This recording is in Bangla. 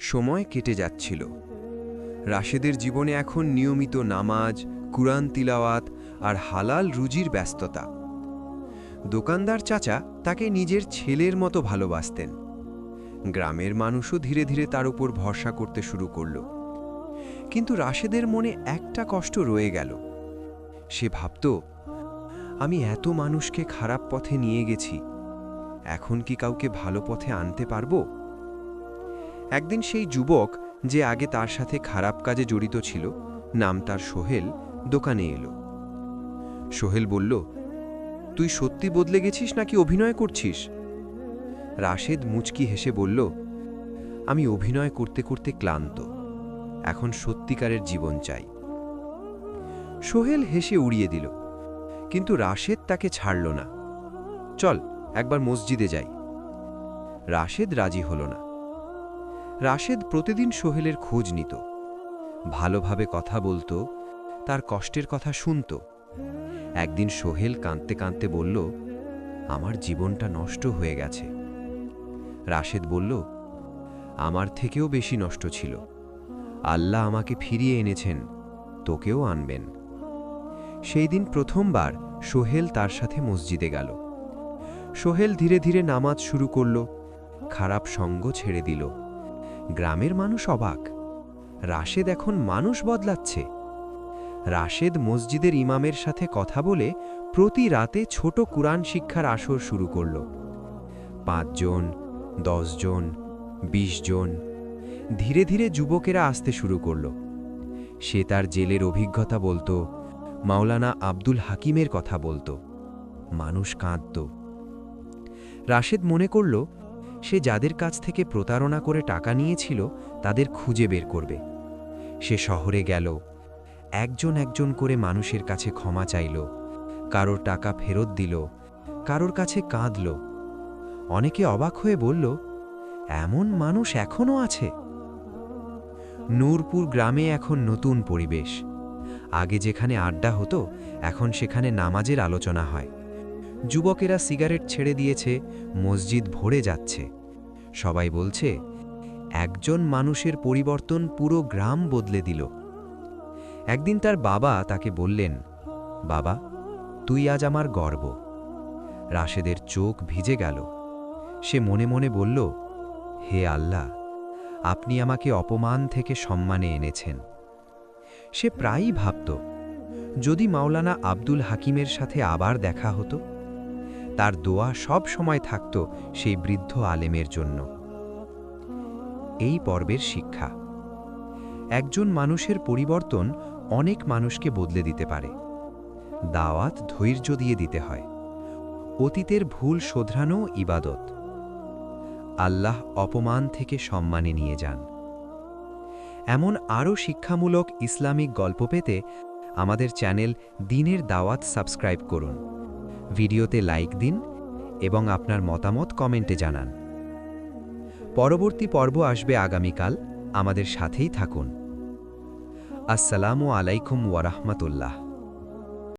সময় কেটে যাচ্ছিল। রাশেদের জীবনে এখন নিয়মিত নামাজ, কুরআন তিলাওয়াত আর হালাল রুজির ব্যস্ততা। দোকানদার চাচা তাকে নিজের ছেলের মতো ভালোবাসতেন। গ্রামের মানুষও ধীরে ধীরে তার উপর ভরসা করতে শুরু করল। কিন্তু রাশেদের মনে একটা কষ্ট রয়ে গেল। সে ভাবত, আমি এত মানুষকে খারাপ পথে নিয়ে গেছি, এখন কি কাউকে ভালো পথে আনতে পারব? একদিন সেই যুবক যে আগে তার সাথে খারাপ কাজে জড়িত ছিল, নাম তার সোহেল, দোকানে এলো। সোহেল বলল, তুই সত্যি বদলে গেছিস নাকি অভিনয় করছিস? রাশেদ মুচকি হেসে বলল, আমি অভিনয় করতে করতে ক্লান্ত, এখন সত্যিকারের জীবন চাই। সোহেল হেসে উড়িয়ে দিল, কিন্তু রাশেদ তাকে ছাড়ল না। চল একবার মসজিদে যাই। রাশেদ রাজি হল না। রাশেদ প্রতিদিন সোহেলের খোঁজ নিত, ভালোভাবে কথা বলতো, তার কষ্টের কথা শুনত। একদিন সোহেল কাঁদতে কাঁদতে বলল, আমার জীবনটা নষ্ট হয়ে গেছে। রাশেদ বলল, আমার থেকেও বেশি নষ্ট ছিল, আল্লাহ আমাকে ফিরিয়ে এনেছেন, তোকেও আনবেন। সেই দিন প্রথমবার সোহেল তার সাথে মসজিদে গেল। সোহেল ধীরে ধীরে নামাজ শুরু করল, খারাপ সঙ্গ ছেড়ে দিল। গ্রামের মানুষ অবাক, রাশেদ এখন মানুষ বদলাচ্ছে। রাশেদ মসজিদের ইমামের সাথে কথা বলে প্রতি রাতে ছোট কুরআন শিক্ষার আসর শুরু করল। 5 জন, 10 জন, 20 জন, ধীরে ধীরে যুবকেরা আসতে শুরু করল। সে তার জেলের অভিজ্ঞতা বলতো, মাওলানা আব্দুল হাকিমের কথা বলতো। মানুষ কাঁদত। রাশেদ মনে করল, সে যাদের কাছ থেকে প্রতারণা করে টাকা নিয়েছিল তাদের খুঁজে বের করবে। সে শহরে গেল, একজন একজন করে মানুষের কাছে ক্ষমা চাইল, কারোর টাকা ফেরত দিল, কারোর কাছে কাঁদল। অনেকে অবাক হয়ে বলল, এমন মানুষ এখনও আছে? নূরপুর গ্রামে এখন নতুন পরিবেশ। আগে যেখানে আড্ডা হতো, এখন সেখানে নামাজের আলোচনা হয়। যুবকেরা সিগারেট ছেড়ে দিয়েছে, মসজিদ ভরে যাচ্ছে। সবাই বলছে, একজন মানুষের পরিবর্তন পুরো গ্রাম বদলে দিল। একদিন তার বাবা তাকে বললেন, বাবা, তুই আজ আমার গর্ব। রাশেদের চোখ ভিজে গেল। সে মনে মনে বলল, হে আল্লাহ, আপনি আমাকে অপমান থেকে সম্মানে এনেছেন। সে প্রায়ই ভাবত, যদি মাওলানা আব্দুল হাকিমের সাথে আবার দেখা হতো। তার দোয়া সব সময় থাকত সেই বৃদ্ধ আলেমের জন্য। এই পর্বের শিক্ষা: একজন মানুষের পরিবর্তন অনেক মানুষকে বদলে দিতে পারে। দাওয়াত ধৈর্য দিয়ে দিতে হয়। অতীতের ভুল শোধরানো ইবাদত। আল্লাহ অপমান থেকে সম্মানে নিয়ে যান। এমন আরও শিক্ষামূলক ইসলামিক গল্প পেতে আমাদের চ্যানেল দ্বীনের দাওয়াত সাবস্ক্রাইব করুন। ভিডিওতে লাইক দিন এবং আপনার মতামত কমেন্টে জানান। পরবর্তী পর্ব আসবে আগামীকাল, আমাদের সাথেই থাকুন। আসসালামু আলাইকুম ওয়া রাহমাতুল্লাহ।